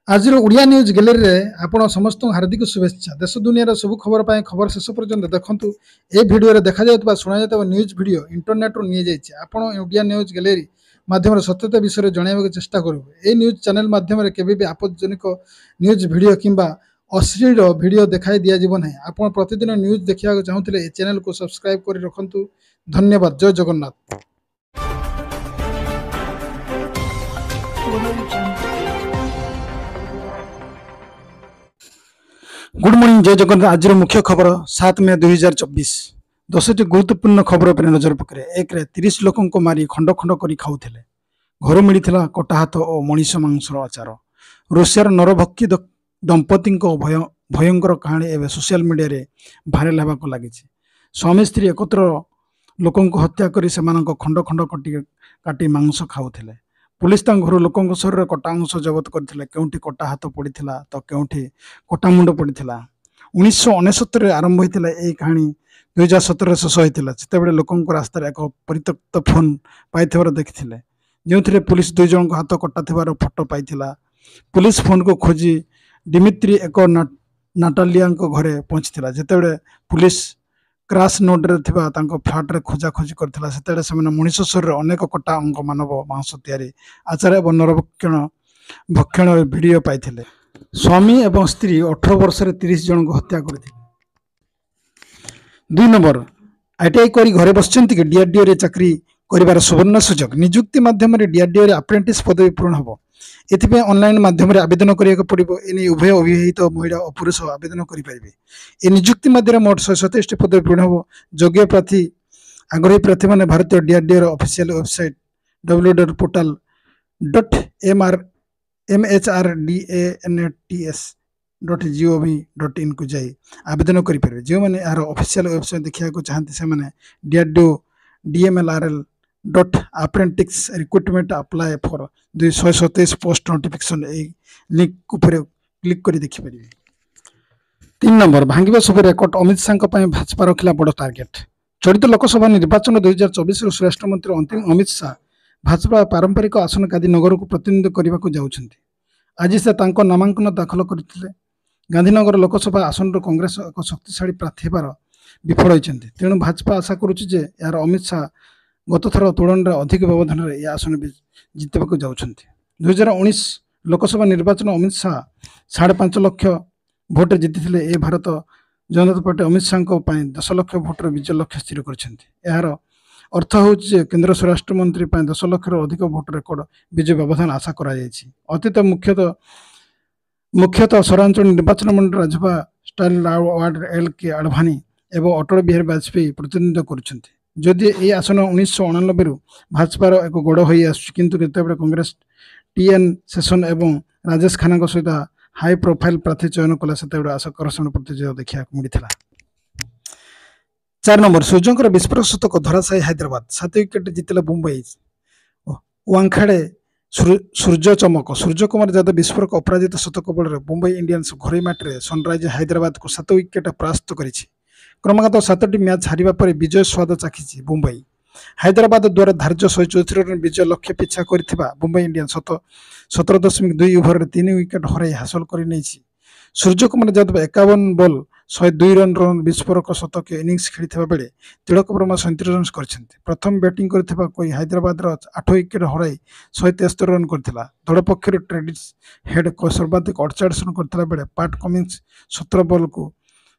आज Odia news gallery रे आपण समस्त हार्दिक शुभेच्छा। देश दुनिया सब खबर पाए खबर शेष पर्यंत देखंतु। ए वीडियो रे देखा जाउतबा सुना जाउतबा न्यूज वीडियो इंटरनेट रो निये जायछि। आपण ओडिया न्यूज गैलरी माध्यम सत्यता विषय जणाइबाक चेष्टा करबो। ए न्यूज चैनल माध्यम रे केबे भी आपत्तिजनक न्यूज वीडियो किंबा अश्लील वीडियो देखाई दिया जीव नाही। आपण प्रतिदिन न्यूज देखिया चाहुतले ए चैनल को सब्सक्राइब करि रखंतु। धन्यवाद। जय जगन्नाथ। Good morning. जय जगन्नाथ। आज मुख्य खबर 7 मे 2024 10टी गुरुत्वपूर्ण खबर पर नजर पकड़े। एक 30 लोकों को मारी खंड खंड करी खाउथिले। घर मिलिथिला कटा हाथ और मनीष मांसर आचार। रूसियार नरभक्षी दंपति भयंकर कहानी एवं सोशल मीडिया रे भाइराल होगा लगी। स्वामी स्त्री एकत्र लोकों को हत्या करी सेमानक खंड खंड काटी मांस खाउथिले। पुलिस घर लोकों शरीर कटा अंश जबत करथिले। केउठी कटा हाथ पड़ीथिला तो केउठी कटा मुंड पड़ीथिला। 1969 आरंभ होइतिला ए कहानी 2017 शेष होइतिला। सेतेबेले लोकों रास्तार एक परित्यक्त फोन पाइथिबार देखिथिले, जोंथिरे पुलिस 2 जन हाथ कटा थिबार फोटो पाइथिला। पुलिस फोन को खोजी डिमित्री एक नाटालिया घरे पहुंचीथिला। जेतेबेले पुलिस क्राश नोड रे थिबा तांको फ्लैट रे खोजा खोजी करथिला। सेतेबेले सेमाने मनुष्य शरीर अनेक कटा अंग मानव मांस तैयारी आचार एवं भक्षण वीडियो पाइथिले। स्वामी एवं स्त्री 18 वर्ष 30 जन को हत्या करथिले। 2 नंबर आईटीआई करी घरे बसचंती कि डीआरडीओ रे चाकरी करिवार सुवर्ण सुजोग। नियुक्ति माध्यम रे डीआरडीओ रे अप्रेंटिस पदवी पूर्ण हबो। एथिबे ऑनलाइन माध्यम रे आवेदन करिया पड़िबो। एने उभय अविवाहित महिला और पुरुष आवेदन करि परिबे। ए नियुक्ति माध्यम मोट 127 पदवी पूर्ण हबो। योग्य प्रार्थी आग्रही प्रार्थी माने भारतीय डीआरडीओ रो ऑफिशियल वेबसाइट www.mhrdants.gov.in को जाई आवेदन करि परिबे। जे माने यार ऑफिशियल वेबसाइट देखिया को चाहते से माने DRDO.DMLRL.apprentice recruitment apply for 227 post notification A link ऊपर क्लिक करी देखि परिबे। 3 नंबर भांगिबा सब रेकॉर्ड अमित शाह भाजपा रखिला बड़ टार्गेट। चलित लोकसभा निर्वाचन 2024 श्रेष्ठ मंत्री अंतिम अमित शाह भाजपा पारंपरिक आसन गांधीनगर को प्रतिनिधित्व करने को जाउछन्ति। आज से तांको नामांकन दाखल करथिले। गांधीनगर लोकसभा आसन कांग्रेस एक शक्तिशाली प्रार्थी हेबार विफल होइछन्ति। तेणु भाजपा आशा करुछि जे यार अमित शाह गत थर तुलन अधिक व्यवधान यह आसन जितवाक जाउछन्ति। 2019 लोकसभा निर्वाचन अमित शाह 5.5 लाख भोट जीति ए भारत जनता पार्टी अमित शाह 10 लाख भोटर विजय लक्ष्य स्थिर करछन्ति। यार अर्थ हूँ केंद्र स्वराष्ट्र मंत्री 10 लाख अधिक भोट रेकर्ड विजय व्यवधान आशा करा जायछि। अतीत मुख्यतः सहरांचल निर्वाचन मंडल राज्यसभा स्टाइल वार्ड एल के आडवाणी एवं अटल बिहारी वाजपेयी प्रतिनिधित्व करुछन्ति। जदि ये आसन 1989 रु भाजपार एक गड़ हो किंतु केतेबेले कांग्रेस टीएन सेशन एवं राजेश खाना सहित हाई प्रोफाइल प्रार्थी चयन कला सेतेबेले आकर्षण प्रतियोगिता देखा मिलता। 4 नंबर सूर्यंकर विस्फोरक शतक धराशायी हैदराबाद 7 विकेट जीतिला मुंबई। वांखेड़े सूर्य चमक सूर्य कुमार यादव विस्फोरक अपराजित शतक बल मुंबई इंडियंस घरोई मैट्रे सनराइज हैदराबाद को 7 विकेट परास्त करिछि। क्रमागत 7टी मैच हारिबा पर विजय स्वाद चाखिछि मुंबई। हैदराबाद द्वारा धार्य 134 रन विजय लक्ष्य पिछा करथिबा मुंबई इंडियंस 17.2 ओवर 3 विकेट हराई हासिल कर नहीं। सूर्य कुमार यादव 51 बॉल 102 रन विस्फोरक शतक इनिंग्स खेली बेले तिलक वर्मा 37 रन करछन्ति। प्रथम बैटिंग करथिबा कोई हैदराबाद 8 विकेट हराई 173 रन करथिला। दल पक्षर ट्रेडिस हेड सर्वाधिक 48 रन करथिला बेले पैट कमिंस 17 बॉल को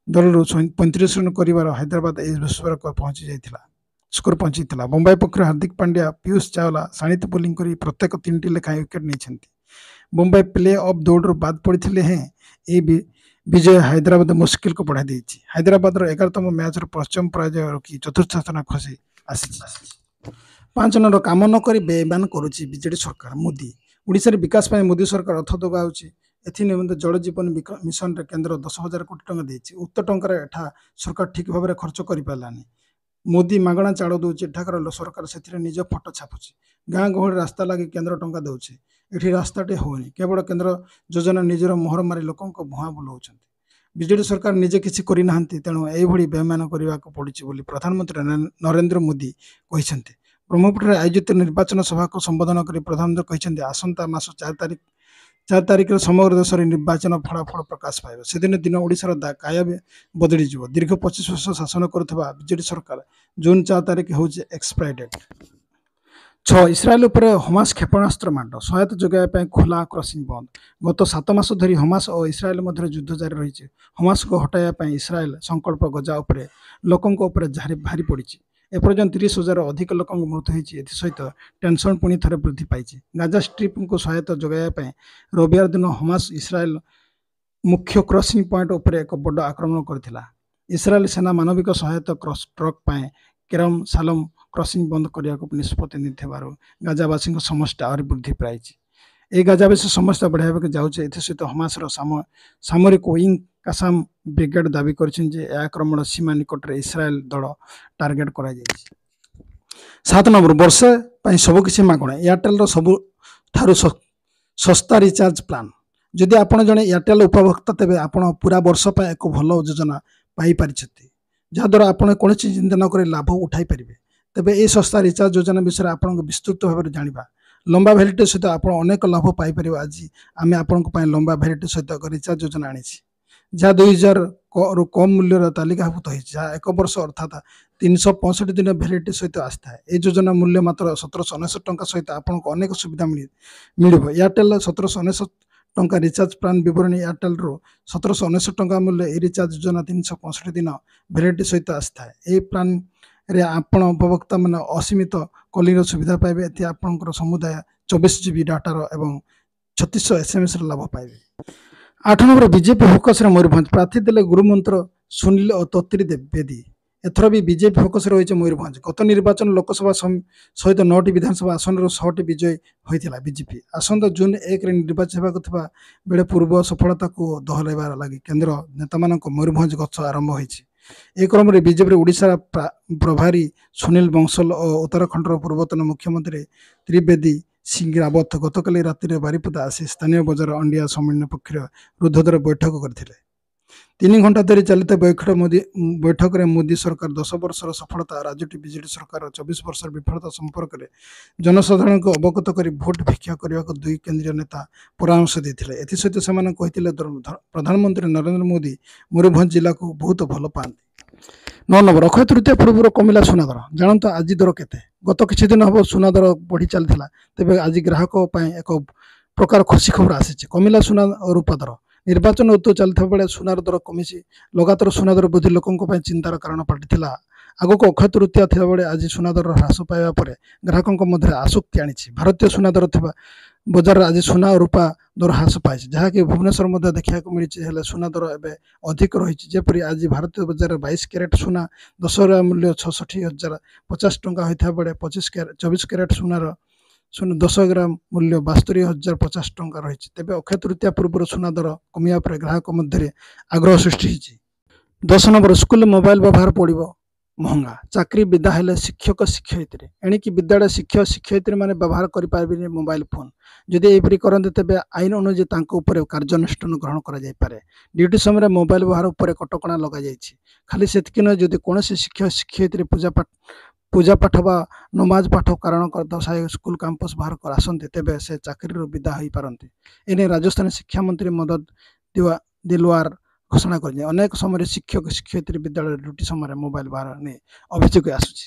दल 35 रन कर हैदराबाद विस्फोरक पहुंची जाइथिला स्कोर पहुंची। मुंबई पक्ष हार्दिक पांड्या पीयूष चावला शाणित बोलिंग कर प्रत्येक 3टी लेखाएं विकेट नहीं। मुंबई प्ले ऑफ दौड़ बाद पड़ते हैं ये विजय हैदराबाद मुश्किल को बढ़ा देछि। हैदराबाद 11तम मैच पश्चिम पराजय रखी चतुर्थ स्थान खसी आसी। 5 नंबर काम न कर बेईमान करुछि बीजेडी सरकार। मोदी ओडिशा विकास पाई मोदी सरकार अर्थ दगाउछि। एथि निमंते जल जीवन मिशन रे केंद्र 10,000 कोटी टंका देछि। उक्त टंकार एठा सरकार ठीक भाव में खर्च कर पारानी। मोदी मागणा चाड़ दौर एठाकर सरकार से निज फटो छापुची। गाँ गहली रास्ता लगे केंद्र टंका दौचे एठी रास्ताटे होनी। केवल केंद्र योजना निजर मोहर मारी लोकों भुआ बुलाउछन्ति। बीजेडी सरकार निजे किसी करना तेणु यही बेईमान करने को पड़ी प्रधानमंत्री नरेंद्र मोदी कहते। ब्रह्मपुर में आयोजित निर्वाचन सभा को संबोधन कर प्रधानमंत्री कहते आसंता मास 4 तारिख 4 ତାରିଖରେ ସମଗ୍ର ଦେଶରେ ନିର୍ବାଚନ ଫଳାଫଳ ପ୍ରକାଶ ପାଇବ। ସେଦିନ ଦିନ ଓଡ଼ିଶାର କାୟା ବଦଳିଯିବ। ଦୀର୍ଘ 25 ବର୍ଷ ଶାସନ କରୁଥିବା ବିଜେଡି ସରକାର ଜୁନ୍ 4 ତାରିଖ ହେଉଛି ଏକ୍ସପାୟରି ଡେଟ୍। 6. ଇସ୍ରାଏଲ ଉପରେ ହମାସ କ୍ଷେପଣାସ୍ତ୍ର ମାଡ଼, ସହାୟତା ଯୋଗାଇବା ପାଇଁ ଖୋଲା କ୍ରସିଂ ବନ୍ଦ। ଗତ 7 ମାସ ଧରି ହମାସ ଓ ଇସ୍ରାଏଲ ମଧ୍ୟରେ ଯୁଦ୍ଧ ଜାରି ରହିଛି। ହମାସକୁ ହଟାଇବା ପାଇଁ ଇସ୍ରାଏଲ ସଂକଳ୍ପ ଗଜା ଉପରେ ଲୋକଙ୍କ ଉପରେ ଭାରି ପଡ଼ିଛି। ଏପର୍ଯ୍ୟନ୍ତ 30,000ରୁ ଅଧିକ ଲୋକଙ୍କ ମୃତ୍ୟୁ ହୋଇଛି। ଏଥିସହିତ ଟେନସନ୍ ପୁଣି ଥରେ ବୃଦ୍ଧି ପାଇଛି। ଗାଜା ଷ୍ଟ୍ରିପ୍କୁ ସହାୟତା ଯୋଗାଇବା ପାଇଁ ରବିବାର ଦିନ ହମାସ ଇସ୍ରାଏଲ ମୁଖ୍ୟ କ୍ରସିଂ ପଏଣ୍ଟ ଉପରେ ଏକ ବଡ଼ ଆକ୍ରମଣ କରିଥିଲା। ଇସ୍ରାଏଲ ସେନା ମାନବିକ ସହାୟତା ଟ୍ରକ୍ ପାଇଁ କେରମ ସାଲମ କ୍ରସିଂ ବନ୍ଦ କରିବାକୁ ନିଷ୍ପତ୍ତି ନେଇଥିବାରୁ ଗାଜାବାସୀଙ୍କ ସମସ୍ୟା ଆହୁରି ବୃଦ୍ଧି ପାଇଛି। ଏହି ଗାଜାବାସୀ ସମସ୍ୟା ବଢ଼ାଇବାକୁ ଯାଉଛି। ଏଥିସହିତ ହମାସର ସାମରିକ ୱିଙ୍ଗ କାସାମ ବ୍ରିଗେଡ୍ ଦାବି କରିଛନ୍ତି ଯେ ଏହି ଆକ୍ରମଣ ସୀମା ନିକଟରେ ଇସ୍ରାଏଲ ଦଳ ଟାର୍ଗେଟ କରାଯାଇଛି। 7 ନମ୍ବର, ବର୍ଷେ ପାଇଁ ସବୁକିଛି ମାଗଣା, ଏୟାରଟେଲର ସବୁଠାରୁ ଶସ୍ତା ରିଚାର୍ଜ ପ୍ଲାନ୍। ଯଦି ଆପଣ ଜଣେ ଏୟାରଟେଲ ଉପଭୋକ୍ତା ତେବେ ଆପଣ ପୁରା ବର୍ଷ ପାଇଁ ଏକ ଭଲ ଯୋଜନା ପାଇପାରିଛନ୍ତି, ଯାହାଦ୍ୱାରା ଆପଣ କୌଣସି ଚିନ୍ତା ନ କରି ଲାଭ ଉଠାଇ ପାରିବେ। ତେବେ ଏହି ଶସ୍ତା ରିଚାର୍ଜ ଯୋଜନା ବିଷୟରେ ଆପଣଙ୍କୁ ବିସ୍ତୃତ ଭାବରେ ଜାଣିବା। ଲମ୍ବା ଭ୍ୟାଲିଡିଟି ସହିତ ଆପଣ ଅନେକ ଲାଭ ପାଇପାରିବେ। ଆଜି ଆମେ ଆପଣଙ୍କ ପାଇଁ ଲମ୍ବା ଭ୍ୟାଲିଡିଟି ସହିତ ଏକ ରିଚାର୍ଜ ଯୋଜନା ଆଣିଛି, ଯାହା 2,000ରୁ କମ୍ ମୂଲ୍ୟର ତାଲିକାଭୁକ୍ତ ହୋଇଛି, ଯାହା 1 ବର୍ଷ ଅର୍ଥାତ୍ 365 ଦିନ ଭ୍ୟାଲିଡିଟି ସହିତ ଆସିଥାଏ। ଏହି ଯୋଜନା ମୂଲ୍ୟ ମାତ୍ର 1,799 ଟଙ୍କା ସହିତ ଆପଣଙ୍କୁ ଅନେକ ସୁବିଧା ମିଳିବ। ଏୟାରଟେଲ 1,799 ଟଙ୍କା ରିଚାର୍ଜ ପ୍ଲାନ୍ ବିବରଣୀ। ଏୟାରଟେଲରୁ 1,799 ଟଙ୍କା ମୂଲ୍ୟ ଏହି ରିଚାର୍ଜ ଯୋଜନା 365 ଦିନ ଭ୍ୟାଲିଡିଟି ସହିତ ଆସିଥାଏ। ଏହି ପ୍ଲାନ୍ରେ ଆପଣ ଉପଭୋକ୍ତାମାନେ ଅସୀମିତ କଲିଂର ସୁବିଧା ପାଇବେ। ଏଥିରେ ଆପଣଙ୍କର ସମୁଦାୟ 24 GB ଡାଟାର ଏବଂ 3600 SMS ଲାଭ ପାଇବେ। 8 ନମ୍ବର, ବିଜେପି ଫୋକସରେ ମୟୂରଭଞ୍ଜ, ପ୍ରାର୍ଥୀ ଦେଲେ ଗୁରୁମନ୍ତ୍ର ସୁନିଲ ଓ ତୋତ୍ରୀ ବେଦୀ। ଏଥର ବି ବିଜେପି ଫୋକସରେ ରହିଛି ମୟୂରଭଞ୍ଜ। ଗତ ନିର୍ବାଚନ ଲୋକସଭା ସହିତ 9ଟି ବିଧାନସଭା ଆସନରୁ 6ଟି ବିଜୟୀ ହୋଇଥିଲା ବିଜେପି। ଆସନ୍ତା ଜୁନ୍ 1ରେ ନିର୍ବାଚନ ହେବାକୁ ଥିବା ବେଳେ ପୂର୍ବ ସଫଳତାକୁ ଦୋହରାଇବା ଲାଗି କେନ୍ଦ୍ର ନେତାମାନଙ୍କ ମୟୂରଭଞ୍ଜ ଗସ୍ତ ଆରମ୍ଭ ହୋଇଛି। ଏହି କ୍ରମରେ ବିଜେପିର ଓଡ଼ିଶାର ପ୍ରଭାରୀ ସୁନିଲ ବଂଶଲ ଓ ଉତ୍ତରାଖଣ୍ଡର ପୂର୍ବତନ ମୁଖ୍ୟମନ୍ତ୍ରୀ ତ୍ରିବେଦୀ ସିଂ ରାବତ ଗତକାଲି ରାତିରେ ବାରିପଦା ଆସି ସ୍ଥାନୀୟ ବଜାର ଅଣ୍ଡିଆ ସମ୍ମିଳନୀ ପକ୍ଷରେ ରୁଦ୍ଧଦ୍ୱାର ବୈଠକ କରିଥିଲେ। 3 ଘଣ୍ଟା ଧରି ଚାଲିଥିବା ବୈଠକରେ ମୋଦି ସରକାର 10 ବର୍ଷର ସଫଳତା, ରାଜ୍ୟଟି ବିଜେଡି ସରକାରର 24 ବର୍ଷର ବିଫଳତା ସମ୍ପର୍କରେ ଜନସାଧାରଣଙ୍କୁ ଅବଗତ କରି ଭୋଟ ଭିକ୍ଷା କରିବାକୁ ଦୁଇ କେନ୍ଦ୍ରୀୟ ନେତା ପରାମର୍ଶ ଦେଇଥିଲେ। ଏଥିସହିତ ସେମାନେ କହିଥିଲେ ପ୍ରଧାନମନ୍ତ୍ରୀ ନରେନ୍ଦ୍ର ମୋଦି ମୟୂରଭଞ୍ଜ ଜିଲ୍ଲାକୁ ବହୁତ ଭଲ ପାଆନ୍ତି। 9 ନମ୍ବର, ଅକ୍ଷୟ ତୃତୀୟା ପୂର୍ବରୁ କମିଲା ସୁନା ଦର, ଜାଣନ୍ତୁ ଆଜି ଦର କେତେ। ଗତ କିଛି ଦିନ ହେବ ସୁନା ଦର ବଢ଼ି ଚାଲିଥିଲା, ତେବେ ଆଜି ଗ୍ରାହକ ପାଇଁ ଏକ ପ୍ରକାର ଖୁସି ଖବର ଆସିଛି। କମିଲା ସୁନା ଓ ରୂପା ଦର। ନିର୍ବାଚନ ଋତୁ ଚାଲିଥିବା ବେଳେ ସୁନାର ଦର କମିଛି। ଲଗାତାର ସୁନା ଦର ବୃଦ୍ଧି ଲୋକଙ୍କ ପାଇଁ ଚିନ୍ତାର କାରଣ ପାଲଟିଥିଲା। ଆଗକୁ ଅକ୍ଷୟ ତୃତୀୟା ଥିବାବେଳେ ଆଜି ସୁନା ଦର ହ୍ରାସ ପାଇବା ପରେ ଗ୍ରାହକଙ୍କ ମଧ୍ୟରେ ଆଶକ୍ତି ଆଣିଛି। ଭାରତୀୟ ସୁନା ଦର ଥିବା ବଜାରରେ ଆଜି ସୁନା ଓ ରୂପା ଦର ହ୍ରାସ ପାଇଛି, ଯାହାକି ଭୁବନେଶ୍ୱର ମଧ୍ୟ ଦେଖିବାକୁ ମିଳିଛି। ହେଲେ ସୁନା ଦର ଏବେ ଅଧିକ ରହିଛି। ଯେପରି ଆଜି ଭାରତୀୟ ବଜାରରେ 22 କ୍ୟାରେଟ୍ ସୁନା 10 ଗ୍ରାମ ମୂଲ୍ୟ 66,050 ଟଙ୍କା ହୋଇଥିବା ବେଳେ 24 କ୍ୟାରେଟ୍ ସୁନାର 10 ଗ୍ରାମ ମୂଲ୍ୟ 72,050 ଟଙ୍କା ରହିଛି। ତେବେ ଅକ୍ଷୟ ତୃତୀୟା ପୂର୍ବରୁ ସୁନା ଦର କମିବା ପରେ ଗ୍ରାହକ ମଧ୍ୟରେ ଆଗ୍ରହ ସୃଷ୍ଟି ହୋଇଛି। 10 ନମ୍ବର, ସ୍କୁଲରେ ମୋବାଇଲ ବ୍ୟବହାର ପଡ଼ିବ ମହଙ୍ଗା, ଚାକିରି ବିଦା ହେଲେ ଶିକ୍ଷକ ଶିକ୍ଷୟିତ୍ରୀ। ଏଣିକି ବିଦ୍ୟାଳୟ ଶିକ୍ଷକ ଶିକ୍ଷୟିତ୍ରୀମାନେ ବ୍ୟବହାର କରିପାରିବେନି ମୋବାଇଲ ଫୋନ୍। ଯଦି ଏପରି କରନ୍ତି ତେବେ ଆଇନ ଅନୁଯାୟୀ ତାଙ୍କ ଉପରେ କାର୍ଯ୍ୟାନୁଷ୍ଠାନ ଗ୍ରହଣ କରାଯାଇପାରେ। ଡ୍ୟୁଟି ସମୟରେ ମୋବାଇଲ ବ୍ୟବହାର ଉପରେ କଟକଣା ଲଗାଯାଇଛି। ଖାଲି ସେତିକି ନୁହେଁ, ଯଦି କୌଣସି ଶିକ୍ଷକ ଶିକ୍ଷୟିତ୍ରୀ ପୂଜା ପାଠ ବା ନମାଜ ପାଠ କାରଣ ଦର୍ଶାଇ ସ୍କୁଲ କ୍ୟାମ୍ପସ ବାହାରକୁ ଆସନ୍ତି ତେବେ ସେ ଚାକିରିରୁ ବିଦା ହୋଇପାରନ୍ତି। ଏନେଇ ରାଜସ୍ଥାନ ଶିକ୍ଷାମନ୍ତ୍ରୀ ମଦନ ଦିଲୱାର ଘୋଷଣା କରିଛନ୍ତି। ଅନେକ ସମୟରେ ଶିକ୍ଷକ ଶିକ୍ଷୟିତ୍ରୀ ବିଦ୍ୟାଳୟରେ ଡ୍ୟୁଟି ସମୟରେ ମୋବାଇଲ ବ୍ୟବହାର ନେଇ ଅଭିଯୋଗ ଆସୁଛି।